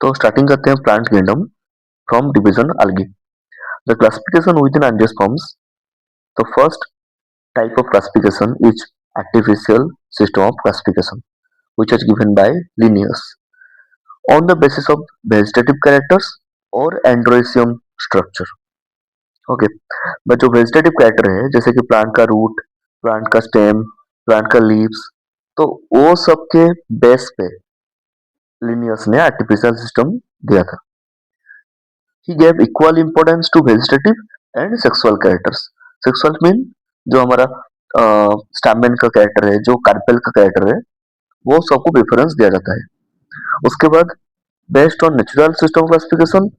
तो स्टार्टिंग करते हैं plant kingdom from division algae. The classification within angiosperms. The first type of classification is artificial system of classification, which is given by Linnaeus on the basis of vegetative characters or androecium structure. Okay, but जो vegetative character है जैसे कि plant का root, plant का stem, plant का leaves, तो वो सब के बेस पे लिनियस ने आर्टिफिशियल सिस्टम दिया था. He gave equal importance to vegetative and sexual characters. Sexual mean जो हमारा स्टैमेन का कैरेक्टर है, जो कार्पेल का कैरेक्टर है, वो सबको प्रेफरेंस दिया जाता है. उसके बाद based on natural system classification,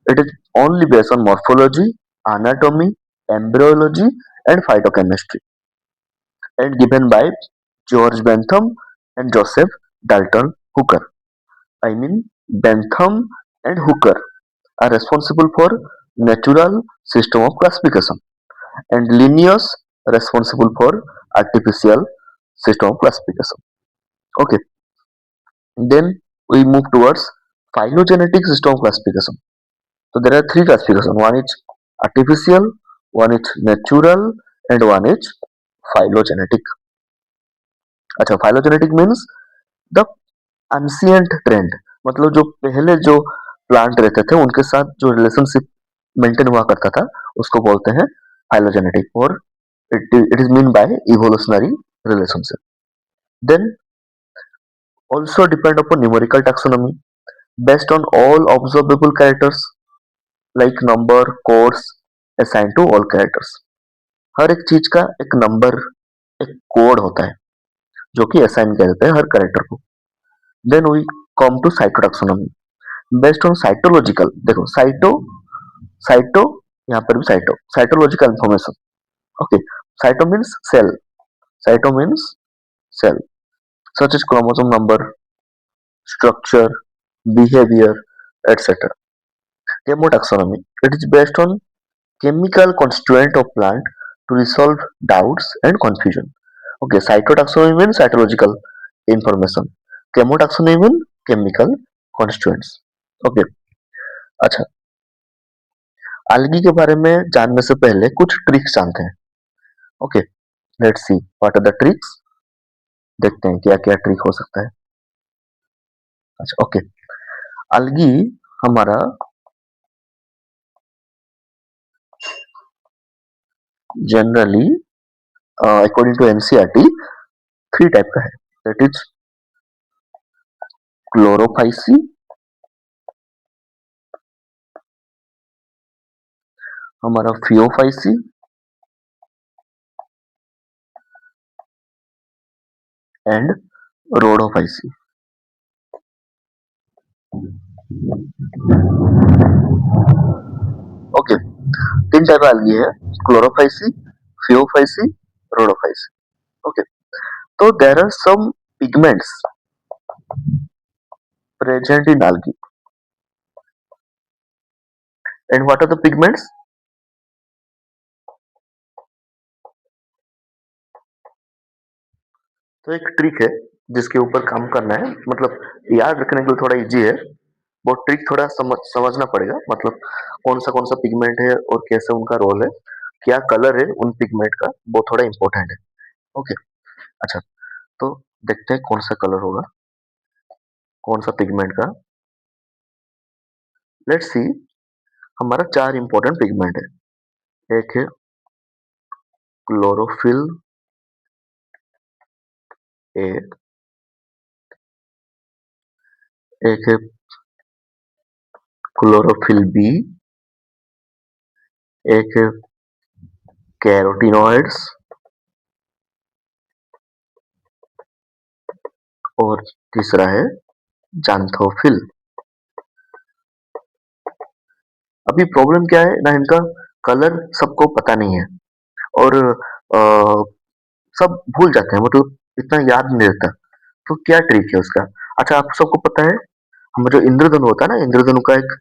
it is only based on morphology, anatomy, embryology and phytochemistry, and given by George Bentham and Joseph Dalton Hooker. I mean Bentham and Hooker are responsible for natural system of classification and Linnaeus responsible for artificial system of classification. Okay, then we move towards phylogenetic system of classification. So there are three classification. One is artificial, one is natural and one is phylogenetic. अच्छा, phylogenetic means the ancient trend, मतलब जो पहले जो plant रहते थे उनके साथ जो रिलेशनशिप मेंटेन हुआ करता था उसको बोलते हैं phylogenetic, और it is mean by evolutionary relationship. Then also depend upon numerical taxonomy based on all observable characters like number, codes assigned to all characters. हर एक चीज का एक नंबर, एक कोड होता है जो कि असाइन किया जाता है हर कैरेक्टर को. Then we come to cytotaxonomy based on cytological. देखो साइटो, साइटो, यहाँ पर भी cyto, cytological information. Okay, cyto means cell, cyto means cell, such as chromosome number, structure, behavior, etc. Chemotaxonomy, it is based on chemical constituent of plant to resolve doubts and confusion. Okay, cytotaxonomy means cytological information. Chemotaxonomy means chemical constituents. Okay, अच्छा, algae के बारे में जानने से पहले कुछ tricks जानते हैं. Okay, let's see what are the tricks. देखते हैं क्या क्या ट्रिक हो सकता है. अच्छा, ओके, algae हमारा generally according to NCERT 3 type का है. दैट इज क्लोरोफाइसी, हमारा phaeophyceae and rhodophyceae. Okay, 3 type algae है, क्लोरोफाइसी, फियोफाइसी, रोडोफाइसी. ओके, तो there are some pigments present in algae. And what are the pigments? तो एक trick है जिसके ऊपर काम करना है, मतलब याद रखने के लिए थोड़ा इजी है. वो ट्रिक थोड़ा समझना पड़ेगा, मतलब कौन सा पिगमेंट है और कैसे उनका रोल है, क्या कलर है उन पिगमेंट का, वो थोड़ा इंपॉर्टेंट है. ओके, अच्छा, तो देखते हैं कौन सा कलर होगा कौन सा पिगमेंट का. लेट्स सी, हमारा 4 इंपॉर्टेंट पिगमेंट है. एक है क्लोरोफिल ए, एक है क्लोरोफिल बी, एक है कैरोटीनॉइड्स और तीसरा है जांथोफिल. अभी प्रॉब्लम क्या है ना, इनका कलर सबको पता नहीं है और सब भूल जाते हैं, मतलब इतना याद नहीं रहता. तो क्या ट्रिक है उसका? अच्छा, आप सबको पता है हम जो इंद्रधनु होता है ना, इंद्रधनु का एक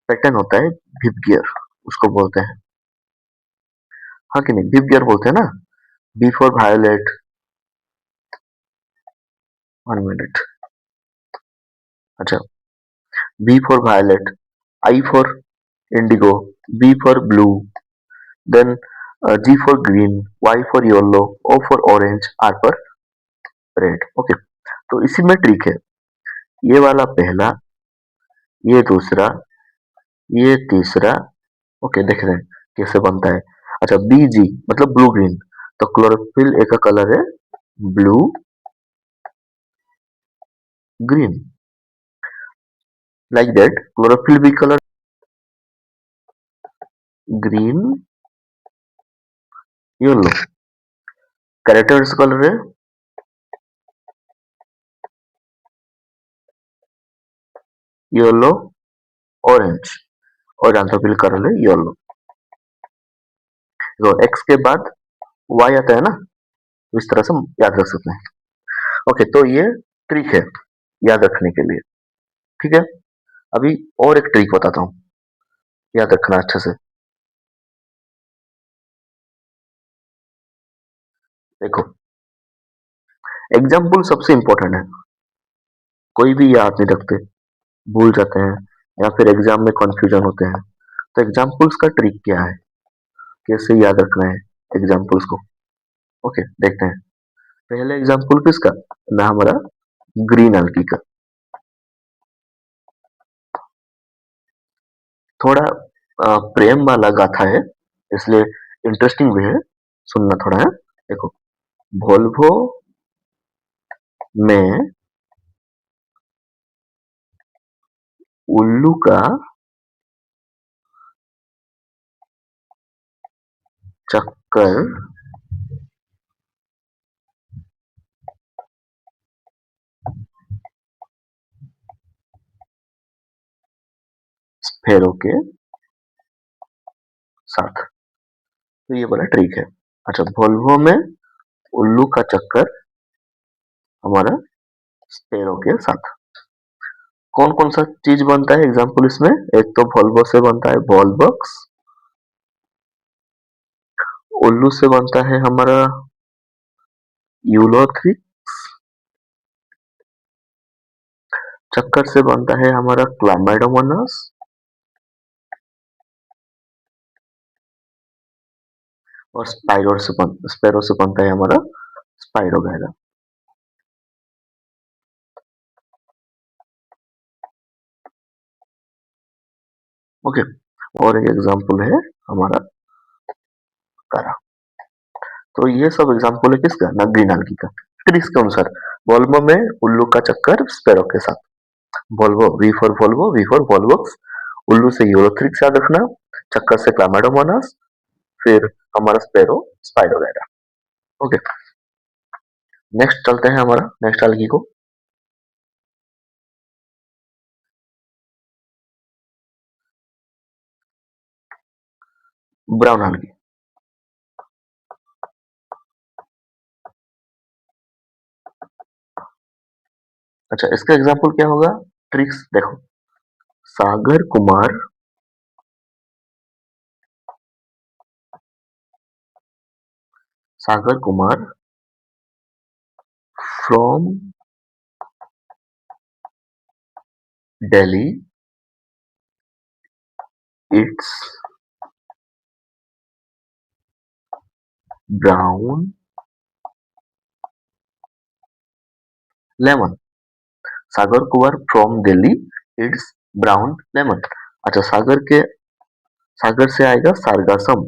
पैटर्न होता है विप गियर, उसको बोलते हैं, हाँ कि नहीं, विप गियर बोलते हैं ना. B for violet, 1 minute. अच्छा, V for violet, I for indigo, B for blue, then G for green, Y for yellow, O for orange, R for red. Okay, तो इसी में ट्रिक है। ये वाला पहला, ये दूसरा, ये तीसरा। ओके, देख रहे हैं कैसे बनता है। अच्छा, बी जी मतलब ब्लू ग्रीन, तो क्लोरोफिल ए का कलर है blue green, like that chlorophyll B colour green yellow, characters colour है येलो ऑरेंज, और एंथोफिल कलर है येलो। तो एक्स के बाद वाई आता है ना, तो इस तरह से हम याद रख सकते हैं। ओके, तो ये ट्रिक है याद रखने के लिए। ठीक है, अभी और एक ट्रिक बताता हूँ, याद रखना अच्छे से। देखो, एग्जाम्पल सबसे इंपॉर्टेंट है, कोई भी याद नहीं रखते, भूल जाते हैं, या फिर एग्जाम में कंफ्यूजन होते हैं। तो एग्जाम्पल्स का ट्रिक क्या है, कैसे याद रखना है एग्जाम्पल्स को। ओके, देखते हैं। पहले एग्जाम्पल किसका ना, हमारा ग्रीन एल्गी का। थोड़ा प्रेम वाला गाथा है, इसलिए इंटरेस्टिंग भी है, सुनना थोड़ा है। देखो, वोल्वो में उल्लू का चक्कर स्फेरो के साथ। तो ये बड़ा ट्रिक है। अच्छा, वोल्वो में उल्लू का चक्कर हमारा स्फेरो के साथ। कौन कौन सा चीज बनता है एग्जाम्पल इसमें, एक तो वोल्वो से बनता है बॉल बॉक्स, उल्लू से बनता है हमारा यूलोथ्री, चक्कर से बनता है हमारा क्लामाइडोमोनास, और स्पैरो से बनता है हमारा स्पाइरोगैरा। ओके, और एक एग्जाम्पल है हमारा कारा। तो ये सब एग्जाम्पल है किसका ना, ग्रीन एल्गी का। फिर इसके अनुसार वोल्वो में उल्लू का चक्कर स्पैरो के साथ। वोल्वो, वी फॉर वोल्वोक्स, उल्लू से यूरोथ्रिक्स याद रखना, चक्कर से क्लामाइडोमोनास, फिर हमारा स्पैरो स्पाइरोगैरा। ओके, नेक्स्ट चलते हैं हमारा नेक्स्ट एल्गी को। Brown algae. अच्छा, इसका एग्जाम्पल क्या होगा, ट्रिक्स देखो। Sagar Kumar Sagar Kumar from Delhi it's brown lemon. Sagar Kumar from Delhi it's brown lemon. अच्छा, सागर से आएगा सारगासम।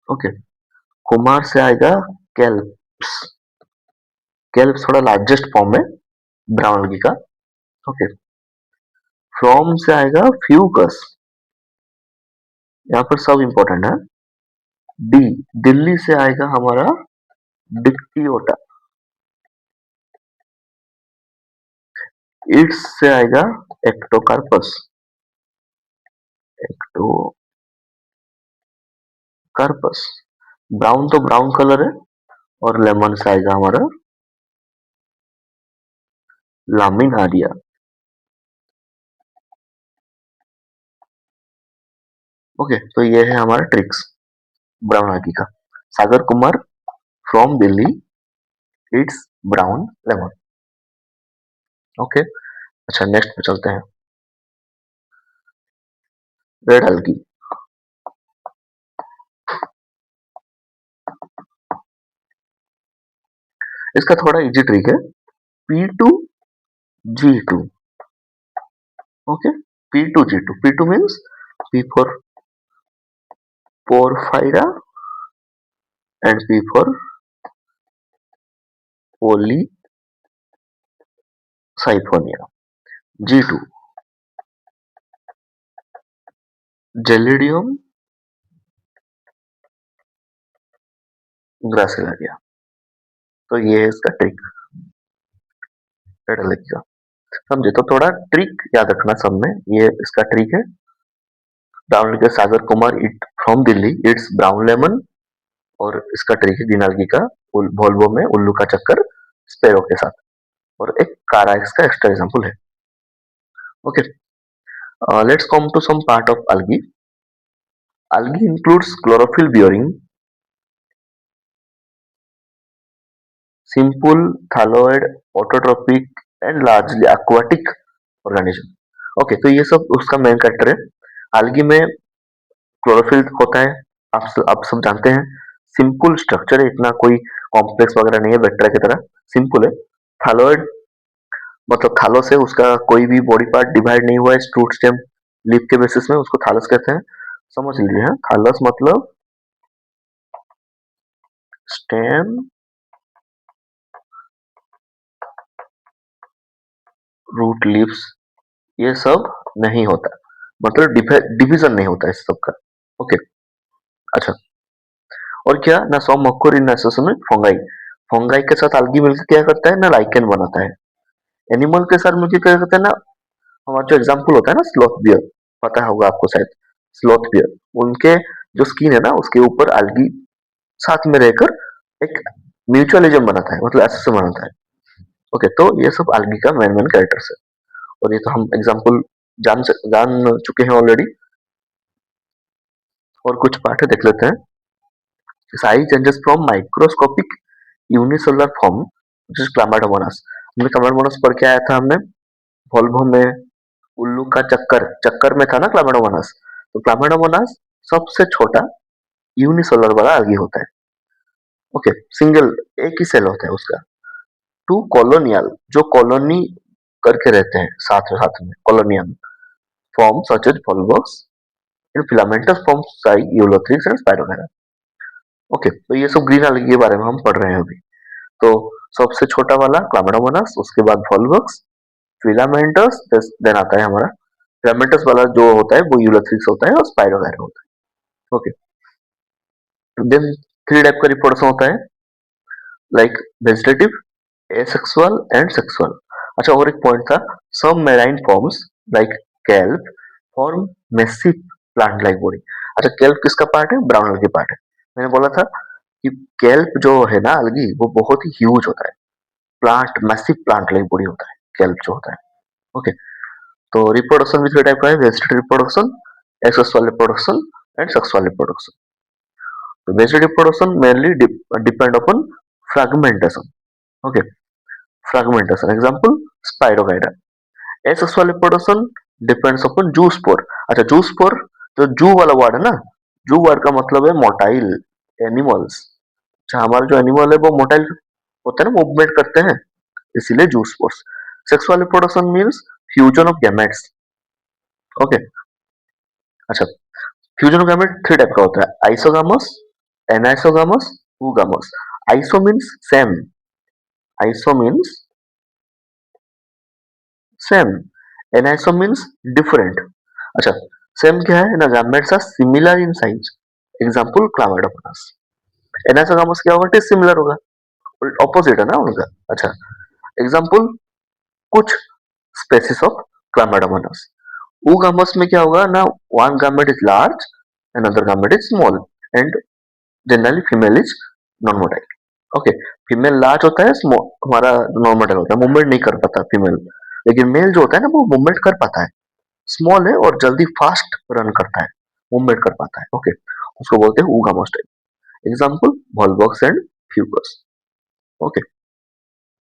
ओके, कुमार से आएगा कैल्प्स। कैल्प्स थोड़ा लार्जेस्ट फॉर्म है ब्राउन algae का। ओके, फ्रॉम से आएगा फ्यूकस, यहाँ पर सब इंपॉर्टेंट है। डी, दिल्ली से आएगा हमारा डिक्टियोटा। इट्स से आएगा एक्टोकार्पस। एक्टोकार्पस। ब्राउन तो ब्राउन कलर है, और लेमन से आएगा हमारा लामिनारिया। ओके, तो ये है हमारा ट्रिक्स ब्राउन algae का। Sagar Kumar from Delhi it's brown lemon. Okay, अच्छा नेक्स्ट पे चलते हैं। रेड एल्गी, इसका थोड़ा इजी ट्रिक है, P2G2। Okay, P2G2, P2 means P for porphyra and P for polycyphonia। G2 gelidium gracilaria. तो ये है इसका ट्रिक, रेड एल्गी का। समझे? तो थोड़ा ट्रिक याद रखना सब में, ये इसका ट्रिक है। ब्राउन के Sagar Kumar it from Delhi it's brown lemon, और इसका ट्रिक है ग्रीन एल्गी का वोल्वो में उल्लू का चक्कर स्पेरो के साथ, और एक कारा इसका एक्स्ट्रा एग्जांपल है। Okay, let's come to some part of algae. Algae includes chlorophyll bearing, simple, thalloid, autotrophic and largely aquatic organism. Okay, तो ये सब उसका मेन कैरेक्टर है। algae में क्लोरोफिल होता है, आप सब जानते हैं। सिंपल स्ट्रक्चर है, इतना कोई कॉम्प्लेक्स वगैरह नहीं है, बैक्टीरिया की तरह सिंपल है। थालोइड मतलब थालो से उसका कोई भी बॉडी पार्ट डिवाइड नहीं हुआ है, रूट स्टेम लीफ के बेसिस में, उसको थालस कहते हैं। समझ लीजिए, हाँ, थालस मतलब स्टेम, रूट लीव्स, ये सब नहीं होता, मतलब डिवीजन नहीं होता इस सब का। ओके, अच्छा, और क्या ना सौ मक्खर इन एसोसिएशन फंगाई, फंगाई के साथ algae मिलकर क्या करता है ना, लाइकेन बनाता है। एनिमल के साथ मिलकर क्या करता है ना, हमारा जो एग्जांपल होता है ना स्लॉथ बियर, पता होगा आपको शायद, स्लॉथ बियर, उनके जो स्किन है ना उसके ऊपर algae साथ में रहकर एक म्यूचुअलिज्म बनाता है, मतलब एसोसिएशन बनाता है। ओके, तो ये सब algae का मेन मेन कैरेक्टर्स है, और ये तो हम एग्जांपल जान चुके हैं ऑलरेडी। और कुछ पार्ट देख लेते हैं। Size changes from microscopic unicellular form जिस क्लामाइडोमोनास, हमने क्लामाइडोमोनास पढ़ के आया था हमने वोल्वो में, उल्लू का चक्कर, चक्कर में था ना क्लामाइडोमोनास। तो क्लामाइडोमोनास सबसे छोटा यूनिसेलुलर वाला algae होता है। ओके, सिंगल एक ही सेल होता है उसका। टू कॉलोनियल, जो कॉलोनी करके रहते हैं साथ साथ में, colonial form such as volvox in filamentous forms like ulothrix and spirogyra. Okay, तो ये सब ग्रीन algae के बारे में हम पढ़ रहे हैं अभी। तो सबसे छोटा वाला क्लामाइडोमोनास, उसके बाद फॉलवर्क्स, फिलामेंटस, देन आता है हमारा फिलामेंटस वाला जो होता है वो यूलोथ्रिक्स होता है, और स्पाइरोगेरा होता है। ओके, देन थ्री टाइप का रिप्रोडक्शन होता है, like vegetative, asexual and sexual. अच्छा, और एक पॉइंट था, some marine forms like kelp form massive plant like body. अच्छा, केल्प किसका पार्ट है? ब्राउन algae पार्ट है। मैंने बोला था कि केल्प जो है ना algae, वो बहुत ही ह्यूज होता है, plant massive plant like body होता है केल्प जो होता है। ओके, तो रिप्रोडक्शन भी थ्री टाइप का है, vegetative reproduction, asexual reproduction and sexual reproduction. तो vegetative reproduction mainly depend upon fragmentation. Okay, fragmentation example spirogyra. Asexual reproduction depends upon zoospore. अच्छा, जू स्पोर, तो जू वाला वर्ड है ना, जू वर्ड का मतलब है मोटाइल एनिमल्स। अच्छा, हमारा जो एनिमल है वो मोटाइल होता है ना, मूवमेंट करते हैं, इसीलिए zoospores. Sexual reproduction means fusion of gametes. Okay, अच्छा, fusion of gamete three type का होता है, isogamous, anisogamous, oogamous. Iso means same, iso means same, aniso means different. अच्छा, सेम क्या है ना, gametes are similar in size, example chlamydomonas. Anisogamous क्या होगा? सिमिलर होगा, ऑपोजिट है ना उनका। अच्छा, एग्जांपल कुछ स्पेसिस ऑफ क्लामाइडोमोनास। oogamous में क्या होगा ना, one gamete is large, another gamete is small, and generally female is non-motile. Okay, female large होता है, हमारा नॉन-मोटाइल होता है, मूवमेंट नहीं कर पाता फीमेल। लेकिन मेल जो होता है ना वो मूवमेंट कर पाता है, स्मॉल है और जल्दी फास्ट रन करता है, मूवमेंट कर पाता है। ओके, उसको बोलते हैं oogamous type. Example volvox and fucus. Okay,